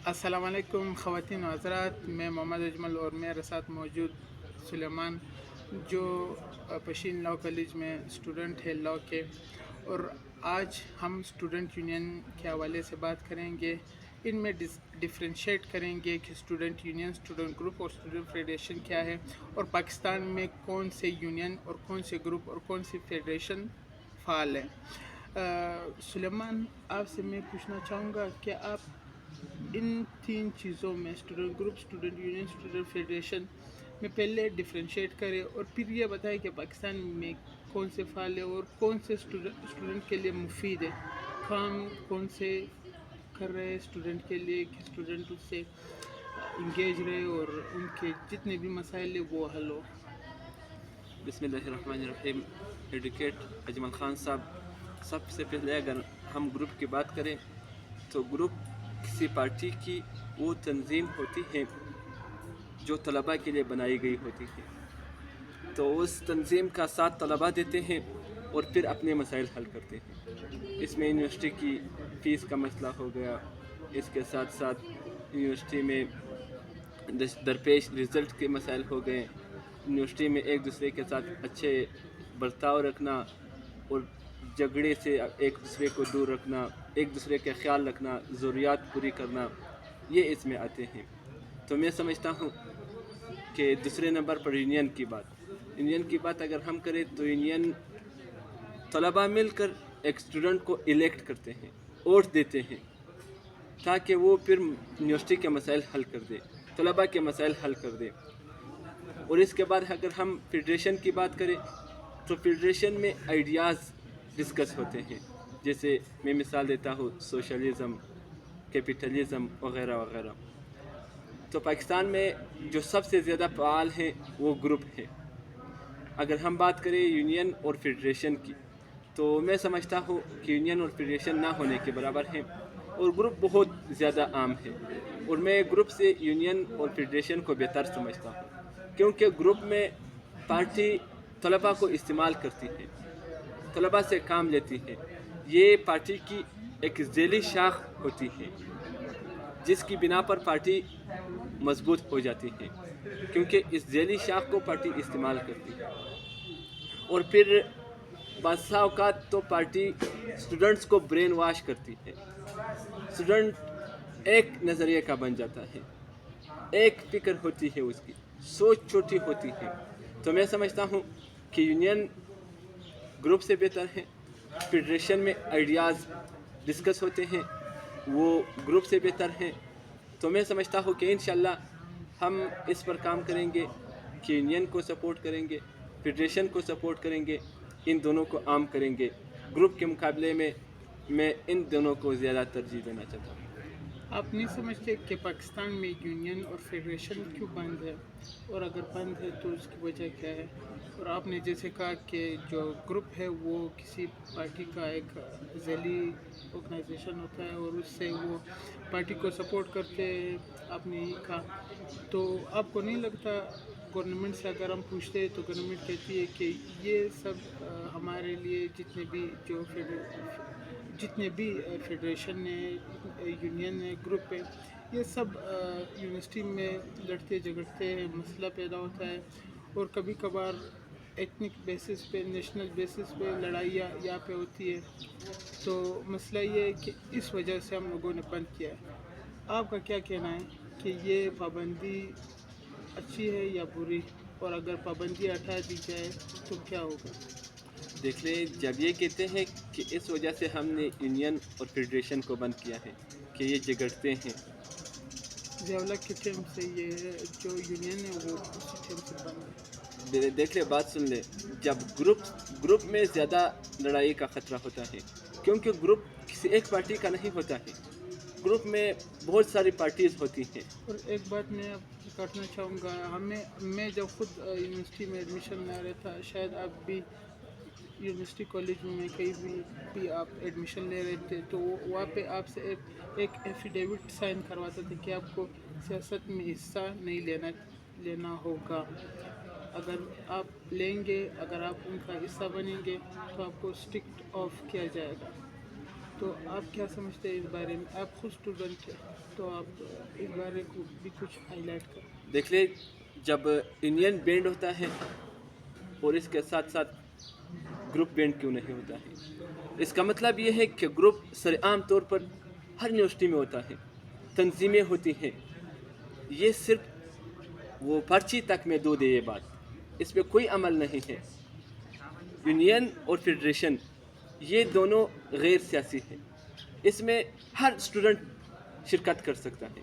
السلام علیکم خواتین و حضرات، میں محمد اجمل اور میرے ساتھ موجود سلیمان، جو پشین لاء کالج میں اسٹوڈنٹ ہے لاء کے، اور آج ہم اسٹوڈنٹ یونین کے حوالے سے بات کریں گے۔ ان میں ڈفرینشیٹ کریں گے کہ اسٹوڈنٹ یونین، اسٹوڈنٹ گروپ اور اسٹوڈنٹ فیڈریشن کیا ہے، اور پاکستان میں کون سے یونین اور کون سے گروپ اور کون سی فیڈریشن فعال ہیں۔ سلیمان، آپ سے میں پوچھنا چاہوں گا کہ آپ ان تین چیزوں میں، student group, student union, student federation میں پہلے ڈفرینشیٹ کرے اور پھر یہ بتائے کہ پاکستان میں کون سے فعال ہے اور کون سے اسٹوڈنٹ کے لیے مفید ہے، کام کون سے کر رہے ہیں اسٹوڈنٹ کے لیے کہ اسٹوڈنٹ اس سے انگیج رہے اور ان کے جتنے بھی مسائل ہیں وہ حل ہو۔ بسم اللہ الرحمن الرحیم۔ ایڈوکیٹ اجمل خان صاحب، سب سے پہلے اگر ہم گروپ کی بات کریں تو گروپ کسی پارٹی کی وہ تنظیم ہوتی ہے جو طلباء کے لیے بنائی گئی ہوتی ہے، تو اس تنظیم کا ساتھ طلباء دیتے ہیں اور پھر اپنے مسائل حل کرتے ہیں۔ اس میں یونیورسٹی کی فیس کا مسئلہ ہو گیا، اس کے ساتھ ساتھ یونیورسٹی میں درپیش رزلٹ کے مسائل ہو گئے، یونیورسٹی میں ایک دوسرے کے ساتھ اچھے برتاؤ رکھنا اور جھگڑے سے ایک دوسرے کو دور رکھنا، ایک دوسرے کا خیال رکھنا، ضروریات پوری کرنا، یہ اس میں آتے ہیں۔ تو میں سمجھتا ہوں کہ دوسرے نمبر پر یونین کی بات اگر ہم کریں تو یونین طلباء مل کر ایک اسٹوڈنٹ کو الیکٹ کرتے ہیں، ووٹ دیتے ہیں، تاکہ وہ پھر یونیورسٹی کے مسائل حل کر دے، طلباء کے مسائل حل کر دے۔ اور اس کے بعد اگر ہم فیڈریشن کی بات کریں تو فیڈریشن میں آئیڈیاز ڈسکس ہوتے ہیں، جیسے میں مثال دیتا ہوں سوشلزم، کیپٹلزم وغیرہ وغیرہ۔ تو پاکستان میں جو سب سے زیادہ فعال ہیں وہ گروپ ہیں۔ اگر ہم بات کریں یونین اور فیڈریشن کی تو میں سمجھتا ہوں کہ یونین اور فیڈریشن نہ ہونے کے برابر ہیں، اور گروپ بہت زیادہ عام ہے، اور میں گروپ سے یونین اور فیڈریشن کو بہتر سمجھتا ہوں، کیونکہ گروپ میں پارٹی طلباء کو استعمال کرتی ہے، طلباء سے کام لیتی ہے، یہ پارٹی کی ایک ذیلی شاخ ہوتی ہے جس کی بنا پر پارٹی مضبوط ہو جاتی ہے، کیونکہ اس ذیلی شاخ کو پارٹی استعمال کرتی ہے۔ اور پھر بعض اوقات تو پارٹی اسٹوڈنٹس کو برین واش کرتی ہے، اسٹوڈنٹ ایک نظریے کا بن جاتا ہے، ایک فکر ہوتی ہے، اس کی سوچ چھوٹی ہوتی ہے۔ تو میں سمجھتا ہوں کہ یونین گروپ سے بہتر ہے، فیڈریشن میں آئیڈیاز ڈسکس ہوتے ہیں، وہ گروپ سے بہتر ہیں۔ تو میں سمجھتا ہوں کہ انشاءاللہ ہم اس پر کام کریں گے کہ یونین کو سپورٹ کریں گے، فیڈریشن کو سپورٹ کریں گے، ان دونوں کو عام کریں گے۔ گروپ کے مقابلے میں ان دونوں کو زیادہ ترجیح دینا چاہتا ہوں۔ آپ نہیں سمجھتے کہ پاکستان میں یونین اور فیڈریشن کیوں بند ہے، اور اگر بند ہے تو اس کی وجہ کیا ہے؟ اور آپ نے جیسے کہا کہ جو گروپ ہے وہ کسی پارٹی کا ایک ذیلی آرگنائزیشن ہوتا ہے اور اس سے وہ پارٹی کو سپورٹ کرتے، آپ نے یہ کہا، تو آپ کو نہیں لگتا گورنمنٹ سے اگر ہم پوچھتے ہیں تو گورنمنٹ کہتی ہے کہ یہ سب ہمارے لیے جتنے بھی فیڈریشن ہے، یونین ہے، گروپ ہے، یہ سب یونیورسٹی میں لڑتے جھگڑتے ہیں، مسئلہ پیدا ہوتا ہے، اور کبھی کبھار ایتھنک بیسس پہ، نیشنل بیسس پہ لڑائیاں یہاں پہ ہوتی ہے، تو مسئلہ یہ ہے کہ اس وجہ سے ہم لوگوں نے بند کیا ہے۔ آپ کا کیا کہنا ہے کہ یہ پابندی اچھی ہے یا بری، اور اگر پابندی ہٹا دی جائے تو کیا ہوگا؟ دیکھ لیں، جب یہ کہتے ہیں کہ اس وجہ سے ہم نے یونین اور فیڈریشن کو بند کیا ہے کہ یہ جھگڑتے ہیں، ضیاء کے ٹائم سے یہ جو یونین ہے وہ اسی ٹائم سے بند ہے۔ دیکھ لیں، بات سن لیں، جب گروپ میں زیادہ لڑائی کا خطرہ ہوتا ہے، کیونکہ گروپ کسی ایک پارٹی کا نہیں ہوتا ہے، گروپ میں بہت ساری پارٹیز ہوتی ہیں۔ اور ایک بات میں آپ کاٹنا چاہوں گا، میں جب خود یونیورسٹی میں ایڈمیشن لے رہا تھا، شاید آپ بھی یونیورسٹی کالج میں کہیں بھی آپ ایڈمیشن لے رہے تھے، تو وہاں پہ آپ سے ایک ایفیڈیوٹ سائن کرواتا تھا کہ آپ کو سیاست میں حصہ نہیں لینا ہوگا، اگر آپ لیں گے، اگر آپ ان کا حصہ بنیں گے تو آپ کو اسٹرکٹ آف کیا جائے گا۔ تو آپ کیا سمجھتے ہیں اس بارے میں؟ آپ خود اسٹوڈنٹ ہیں تو آپ اس بارے کو بھی کچھ ہائی لائٹ کریں. دیکھ لیں، جب یونین بینڈ ہوتا ہے اور اس کے ساتھ ساتھ گروپ بینڈ کیوں نہیں ہوتا ہے؟ اس کا مطلب یہ ہے کہ گروپ سر عام طور پر ہر یونیورسٹی میں ہوتا ہے، تنظیمیں ہوتی ہیں. یہ صرف وہ پرچی تک میں دو دے یہ بات، اس پہ کوئی عمل نہیں ہے. یونین اور فیڈریشن یہ دونوں غیر سیاسی ہیں. اس میں ہر اسٹوڈنٹ شرکت کر سکتا ہے،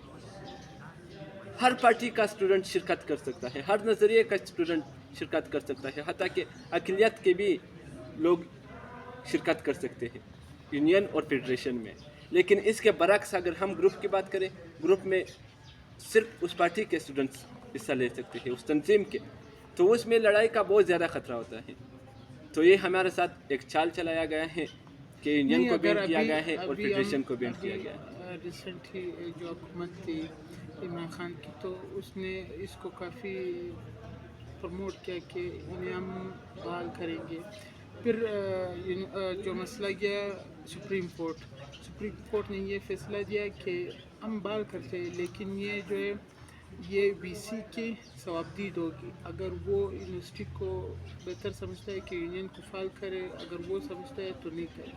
ہر پارٹی کا اسٹوڈنٹ شرکت کر سکتا ہے، ہر نظریے کا اسٹوڈنٹ شرکت کر سکتا ہے، حتیٰ کہ اقلیت کے بھی لوگ شرکت کر سکتے ہیں یونین اور فیڈریشن میں. لیکن اس کے برعکس اگر ہم گروپ کی بات کریں، گروپ میں صرف اس پارٹی کے اسٹوڈنٹس حصہ لے سکتے ہیں، اس تنظیم کے، تو اس میں لڑائی کا بہت زیادہ خطرہ ہوتا ہے. تو یہ ہمارے ساتھ ایک چال چلایا گیا ہے کہ یونین کو بینڈ کیا گیا ہے اور فیڈریشن کو بینڈ کیا گیا ہے. ریسنٹلی جو حکومت تھی عمران خان کی، تو اس نے اس کو کافی پروموٹ کیا کہ انہیں ہم بحال کریں گے. پھر جو مسئلہ گیا سپریم کورٹ نے یہ فیصلہ دیا کہ ہم بحال کرتے ہیں، لیکن یہ جو ہے یہ وی سی کی ثوابدید ہوگی. اگر وہ یونیورسٹی کو بہتر سمجھتا ہے کہ یونین کو فعال کرے، اگر وہ سمجھتا ہے تو نہیں کرے.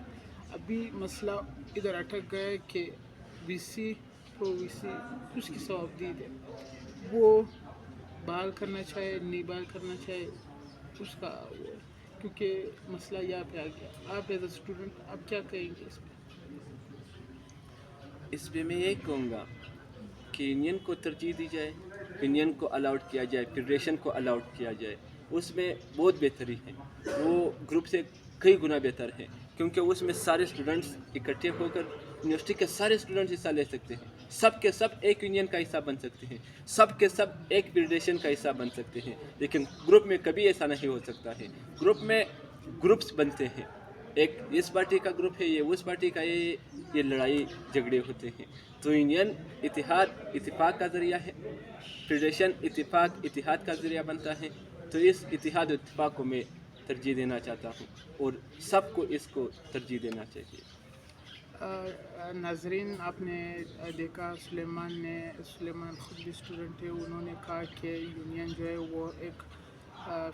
ابھی مسئلہ ادھر اٹک گیا ہے کہ وی سی اس کی ثوابدید ہے، وہ بحال کرنا چاہے نہیں بحال کرنا چاہے اس کا وہ ہے. کیونکہ مسئلہ یہاں پہ آ گیا. آپ ایز اے اسٹوڈنٹ آپ کیا کہیں گے اس پہ؟ اس پہ میں یہی کہوں گا کہ یونین کو ترجیح دی جائے، یونین کو الاؤڈ کیا جائے، فیڈریشن کو الاؤڈ کیا جائے. اس میں بہت بہتری ہے، وہ گروپ سے کئی گنا بہتر ہے، کیونکہ اس میں سارے اسٹوڈنٹس اکٹھے ہو کر یونیورسٹی کے سارے اسٹوڈنٹس حصہ لے سکتے ہیں. سب کے سب ایک یونین کا حصہ بن سکتے ہیں، سب کے سب ایک فیڈریشن کا حصہ بن سکتے ہیں. لیکن گروپ میں کبھی ایسا نہیں ہو سکتا ہے. گروپ میں گروپس بنتے ہیں، ایک اس پارٹی کا گروپ ہے، یہ اس پارٹی کا، یہ لڑائی جھگڑے ہوتے ہیں. تو یونین اتفاق کا ذریعہ ہے، فیڈریشن اتحاد کا ذریعہ بنتا ہے. تو اس اتحاد و اتفاق کو میں ترجیح دینا چاہتا ہوں اور سب کو اس کو ترجیح دینا چاہیے. ناظرین، آپ نے دیکھا سلیمان خود بھی اسٹوڈنٹ ہے. انہوں نے کہا کہ یونین جو ہے وہ ایک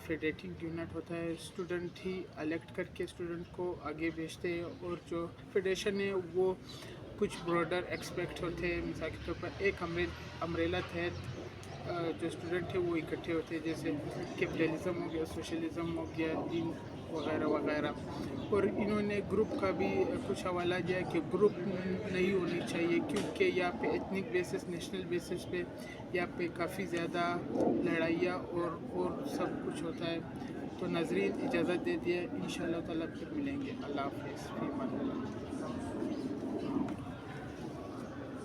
فیڈریٹنگ یونٹ ہوتا ہے، اسٹوڈنٹ ہی الیکٹ کر کے اسٹوڈنٹ کو آگے بھیجتے ہیں، اور جو فیڈریشن ہے وہ کچھ براڈر ایکسپیکٹ ہوتے ہیں. مثال کے طور پر ایک امبریلا تحت جو اسٹوڈنٹ ہے وہ اکٹھے ہوتے ہیں، جیسے کیپٹلزم ہو گیا، سوشلزم ہو گیا، دین وغیرہ وغیرہ. اور انہوں نے گروپ کا بھی کچھ حوالہ دیا کہ گروپ نہیں ہونی چاہیے، کیونکہ یہاں پہ ایتھنک بیسس، نیشنل بیسس پہ یہاں پہ کافی زیادہ لڑائیاں اور سب کچھ ہوتا ہے. تو ناظرین اجازت دے دیے، انشاءاللہ تعالیٰ پھر ملیں گے. اللہ حافظ، فی امان اللہ.